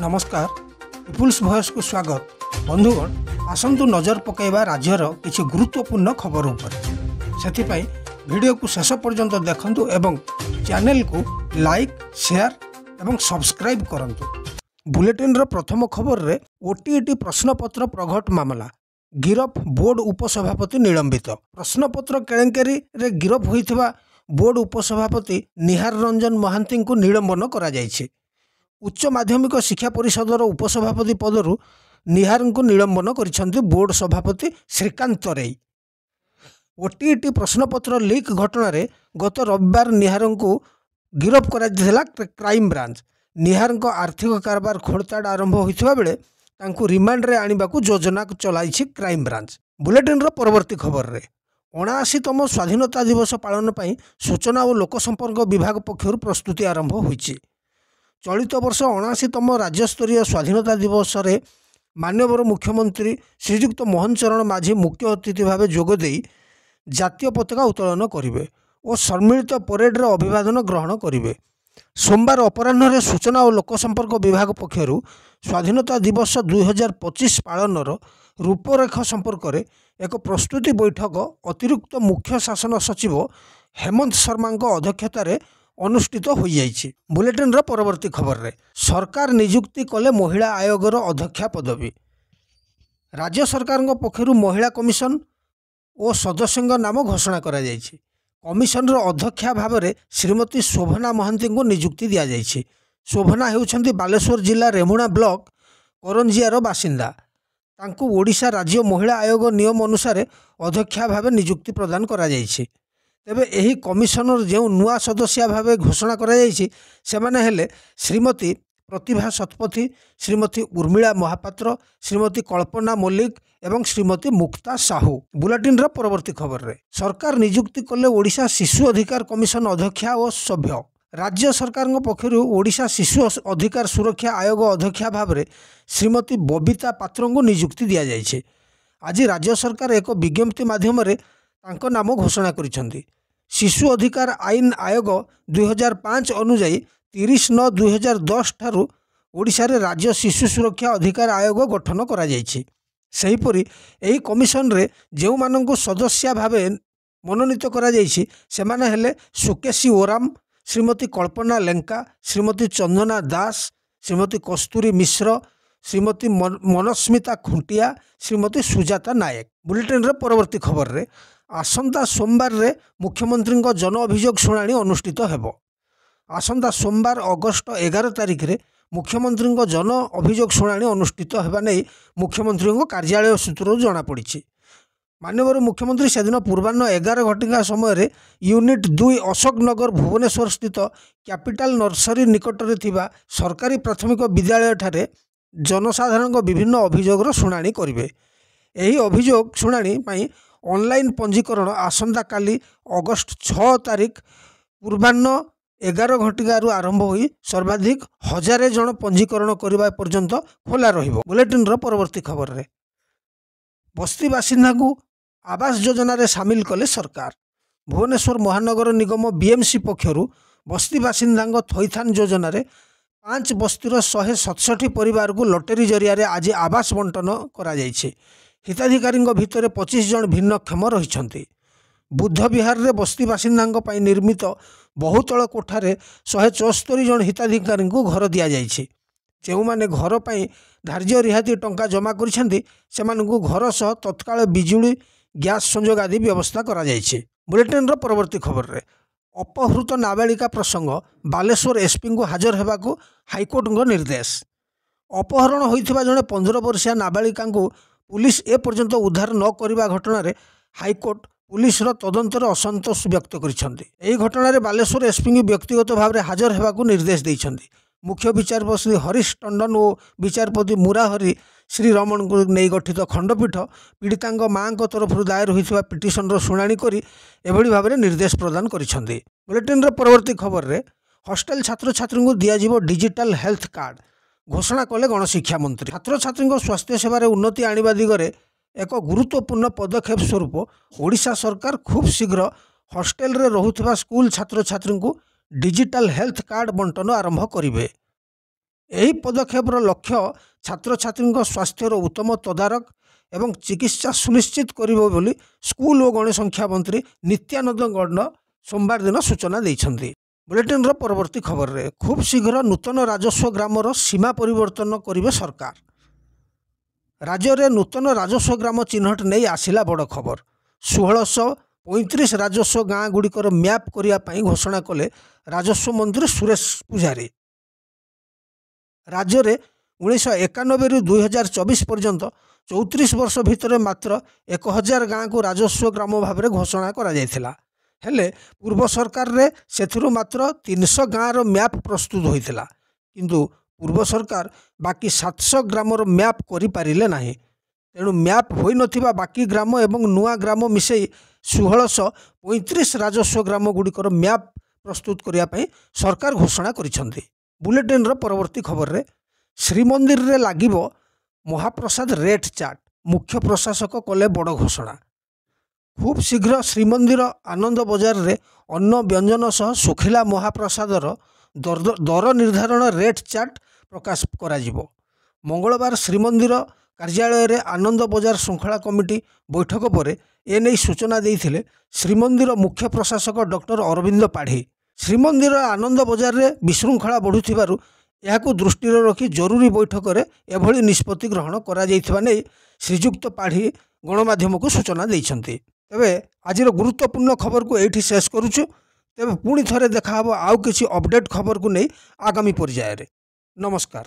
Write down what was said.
नमस्कार people's voice को स्वागत। बंधुगण आसतु नजर पकईवा राज्यर किसी गुरुत्वपूर्ण खबर उपर से वीडियो को शेष पर्यंत देखंतु एवं चैनल को लाइक शेयर एवं सब्सक्राइब करंतु। बुलेटिन रो प्रथम खबर रे ओटीईटी प्रश्नपत्र प्रघट मामला गिरफ बोर्ड उपसभापति निलंबित। प्रश्नपत्र केलेंकेरी रे गिरफ होइथिबा बोर्ड उपसभापति निहार रंजन महांती को निलंबन करा जायछि। उच्च माध्यमिक शिक्षा परिषदर उपसभापति पदरु निहार को निलंबन करिसेंति बोर्ड सभापति श्रीकांत रई। ओटीईटी प्रश्नपत्र लीक घटना रे गत रविवार निहार को गिरफ करा क्राइम ब्रांच। निहार को आर्थिक कारबार खोलताड़ आरंभ होइथिबा बेले तांकु रिमांड रे आनिबाकू योजना चलाइछि क्राइम ब्रांच। बुलेटिन रो परवर्ती खबर रे 79तम स्वाधीनता दिवस पालन पई सूचना और लोकसंपर्क विभाग पक्षरु प्रस्तुति आरंभ होइछि। चलित वर्ष 79तम राज्यस्तरीय स्वाधीनता दिवस रे माननीय मुख्यमंत्री श्रीयुक्त मोहन चरण माझी मुख्य अतिथि भाव जोगदे जातीय पताका उत्तोलन करेंगे और सम्मिलित परेड रे अभिवादन ग्रहण करेंगे। सोमवार अपराह्न रे सूचना और लोकसंपर्क विभाग पक्षरु स्वाधीनता दिवस 2025 पालनर रूपरेखा संपर्क में एक प्रस्तुति बैठक अतिरिक्त मुख्य शासन सचिव हेमंत शर्मा अध्यक्षतार अनुष्ठित हो जाइछि। बुलेटिन रो परवर्ती खबर रे सरकार नियुक्ति कले महिला आयोगर अध्यक्षा पदवी। राज्य सरकार पक्षरु महिला कमिशन और सदस्यों नाम घोषणा करा जाइछि। कमिशन रो अध्यक्षा भाव में श्रीमती शोभना महांती को नियुक्ति दि जाइछि। शोभना हेउछंती बालेश्वर जिला रेमुणा ब्लॉक करंजियार बासिंदा। तांकु ओडिशा राज्य महिला आयोग नियम अनुसार अध्यक्षा भाव नियुक्ति प्रदान करा जाइछि। तेबे एही कमिशनर जो नुआ सदस्य भाव घोषणा करा जाइछि सेमाने हेले श्रीमती प्रतिभा शतपथी, श्रीमती उर्मिला महापात्र, श्रीमती कल्पना मल्लिक एवं श्रीमती मुक्ता साहू। बुलेटिन रो परवर्ती खबर रे सरकार नियुक्ति कले ओडिशा शिशु अधिकार कमिशन अध्यक्षा और सभ्य। राज्य सरकार पक्षर ओडिशा शिशु अधिकार सुरक्षा आयोग अध्यक्षा भाव में श्रीमती बबीता पात्र को नियुक्ति दि जाइछि। आज राज्य सरकार एक विज्ञप्ति माध्यम नाम घोषणा करिसेंति। शिशु अधिकार आईन आयोग 2005 अनुଯାयी 30/9/2010 ठारू ओडिशा रे राज्य शिशु सुरक्षा अधिकार आयोग गठन करा जाइछि। सेहीपरि एही कमिशन रे जेउ मानंको सदस्य भावे मनोनीत करा जाइछि सेमाने हेले सुकेशी ओराम, श्रीमती कल्पना लेंका, श्रीमती चंदना दास, श्रीमती कस्तूरी मिश्र, श्रीमती मनस्मिता खुंटिया, श्रीमती सुजाता नायक। बुलेटिन रे परवर्ती खबर रे आसंता सोमवार रे मुख्यमंत्री जन अभियोग शुणाणी अनुष्ठित हेबो। आसंता सोमवार अगस्ट 11 तारिख रे मुख्यमंत्री जन अभियोग शुणाणी अनुष्ठित हेबा नै मुख्यमंत्री कार्यालय सूत्रु जना पड़िछि। माननीय मुख्यमंत्री सेदिन पूर्वाह्न 11 घटिका समय यूनिट 2 अशोकनगर भुवनेश्वर स्थित कैपिटल नर्सरी निकट में थिबा सरकारी प्राथमिक विद्यालय ठारे जनसाधारण विभिन्न अभियोगर शुणाणी करेंगे। यही अभियोग शुणाणी ऑनलाइन पंजीकरण आसंता काली अगस्ट 6 तारिख पूर्वाह्न 11 घटिकारु आरंभ होई सर्वाधिक 1000 जन पंजीकरण करने पर्यंत खोला रहिबो। बुलेटिन रो परवर्ती खबर रे बस्ती बासिंदा को आवास योजना रे सामिल कले सरकार। भुवनेश्वर महानगर निगम बीएमसी पक्षरु बस्ती बासिंदा थैथान योजना रे 5 बस्तीर 167 परिवार को लॉटरी जरिया रे आज आवास बंटन करा जाइछि। हिताधिकारी भितर 25 जन भिन्नक्षम रहिछन्ति। बुद्ध विहार रे बस्ती बासिंदा पई निर्मित बहुतल कोठारे 174 जन हिताधिकारी को घर दिया जाइछि। जो माने घर पर धार्य रिहाती टंका जमा करिसेंति सेमानकु घर सह तत्काल बिजुली गैस संयोग आदि व्यवस्था करा जाइछि। बुलेटिन रो परवर्ती खबर रे अपहृत नाबालिका प्रसंग बालेश्वर एसपी को हाजर हेबाकू हाईकोर्ट निर्देश। अपहरण होइथिबा जणे 15 वर्षीय नाबालिका को पुलिस ए पर्यंत उद्धार न करने घटना रे हाईकोर्ट पुलिस तदंतर असंतोष व्यक्त करिसेंति। एही घटना रे बालेश्वर एसपी को व्यक्तिगत भाव में हाजर हेबाकू निर्देश दैछन्ति। मुख्य विचारपति हरीश टंडन और विचारपति मुराहरी श्रीरमण को नहीं गठित खंडपीठ पीड़िता माँ तरफ दायर होता पिटिशन शुणाणी कर एभली भाव में निर्देश प्रदान करिसेंति। बुलेटिन रो परवर्ती खबर रे हॉस्टल छात्र छात्री को दियाजिवो डिजिटल हेल्थ कार्ड घोषणा कले गणशिक्षा मंत्री। छात्र छात्री स्वास्थ्य सेवार उन्नति आनिबा दिगरे एक गुरुत्वपूर्ण पदक्षेप स्वरूप ओडिशा सरकार खूब शीघ्र हॉस्टेल रे रहुथिबा स्कूल छात्र छात्री को डिजिटल हेल्थ कार्ड बंटन आरंभ करेंगे। ଏହି ପଦକ୍ଷେପର ଲକ୍ଷ୍ୟ ଛାତ୍ରଛାତ୍ରୀଙ୍କ ସ୍ୱାସ୍ଥ୍ୟର ଉତ୍ତମ ତଦାରଖ ଏବଂ ଚିକିତ୍ସା ସୁନିଶ୍ଚିତ କରିବ ବୋଲି ସ୍କୁଲ ଓ ଗଣସଂଖ୍ୟା ମନ୍ତ୍ରୀ ନିତ୍ୟାନନ୍ଦ ଗୌଡ଼ ସୋମବାର ଦିନ ସୂଚନା ଦେଇଛନ୍ତି। ବୁଲେଟିନ୍ର ପରବର୍ତ୍ତୀ ଖବରରେ ଖୁବ୍ ଶୀଘ୍ର ନୂତନ ରାଜସ୍ୱ ଗ୍ରାମର ସୀମା ପରିବର୍ତ୍ତନ କରିବେ ସରକାର। ରାଜ୍ୟରେ ନୂତନ ରାଜସ୍ୱ ଗ୍ରାମ ଚିହ୍ନଟ ନେଇ ଆସିଲା ବଡ଼ ଖବର। 1635 ରାଜସ୍ୱ ଗାଁ ଗୁଡ଼ିକର ମ୍ୟାପ୍ କରିବା ପାଇଁ ଘୋଷଣା କଲେ ରାଜସ୍ୱ ମନ୍ତ୍ରୀ ସୁରେଶ ପୂଜାରୀ। ରାଜ୍ୟରେ 1991ରୁ 2024 ପର୍ଯ୍ୟନ୍ତ 34 ବର୍ଷ ଭିତରେ ମାତ୍ର 1000 ଗାଁକୁ ରାଜସ୍ୱ ଗ୍ରାମ ଭାବରେ ଘୋଷଣା କରାଯାଇଥିଲା। ହେଲେ ପୂର୍ବ ସରକାରରେ ସେଥିରୁ ମାତ୍ର 300 ଗାଁର ମ୍ୟାପ୍ ପ୍ରସ୍ତୁତ ହୋଇଥିଲା। କିନ୍ତୁ ପୂର୍ବ ସରକାର ବାକି 700 ଗ୍ରାମର ମ୍ୟାପ୍ କରିପାରିଲେ ନାହିଁ। ତେଣୁ ମ୍ୟାପ୍ ହୋଇନଥିବା ବାକି ଗ୍ରାମ ଏବଂ ନୂଆ ଗ୍ରାମ ମିଶାଇ 1635 ରାଜସ୍ୱ ଗ୍ରାମ ଗୁଡ଼ିକର ମ୍ୟାପ୍ ପ୍ରସ୍ତୁତ କରିବା ପାଇଁ ସରକାର ଘୋଷଣା କରିଛନ୍ତି। ବୁଲେଟିନ୍ର ପରବର୍ତ୍ତୀ ଖବରରେ ଶ୍ରୀମନ୍ଦିରରେ ଲାଗିବ ମହାପ୍ରସାଦ ରେଟ୍ ଚାର୍ଟ, ମୁଖ୍ୟ ପ୍ରଶାସକ କଲେ ବଡ଼ ଘୋଷଣା। ଖୁବ୍ ଶୀଘ୍ର ଶ୍ରୀମନ୍ଦିର ଆନନ୍ଦ ବଜାରରେ ଅନ୍ନ ବ୍ୟଞ୍ଜନ ସହ ଶୁଖିଲା ମହାପ୍ରସାଦର ଦର ନିର୍ଦ୍ଧାରଣ ରେଟ୍ ଚାର୍ଟ ପ୍ରକାଶ କରାଯିବ। ମଙ୍ଗଳବାର ଶ୍ରୀମନ୍ଦିର କାର୍ଯ୍ୟାଳୟରେ ଆନନ୍ଦ ବଜାର ଶୃଙ୍ଖଳା କମିଟି ବୈଠକ ପରେ ଏନେଇ ସୂଚନା ଦେଇଥିଲେ ଶ୍ରୀମନ୍ଦିର ମୁଖ୍ୟ ପ୍ରଶାସକ ଡକ୍ଟର ଅରବିନ୍ଦ ପାଢ଼ୀ। ଶ୍ରୀମନ୍ଦିର ଆନନ୍ଦ ବଜାରରେ ବିଶୃଙ୍ଖଳା ବଢ଼ୁଥିବାରୁ ଏହାକୁ ଦୃଷ୍ଟିରେ ରଖି ଜରୁରୀ ବୈଠକରେ ଏଭଳି ନିଷ୍ପତ୍ତି ଗ୍ରହଣ କରାଯାଇଥିବା ନେଇ ଶ୍ରୀଯୁକ୍ତ ପାଢ଼ୀ ଗଣମାଧ୍ୟମକୁ ସୂଚନା ଦେଇଛନ୍ତି। ତେବେ ଆଜିର ଗୁରୁତ୍ୱପୂର୍ଣ୍ଣ ଖବରକୁ ଏଇଠି ଶେଷ କରୁଛୁ। ତେବେ ପୁଣି ଥରେ ଦେଖାହେବ ଆଉ କିଛି ଅପଡେଟ୍ ଖବରକୁ ନେଇ ଆଗାମୀ ପର୍ଯ୍ୟାୟରେ। ନମସ୍କାର।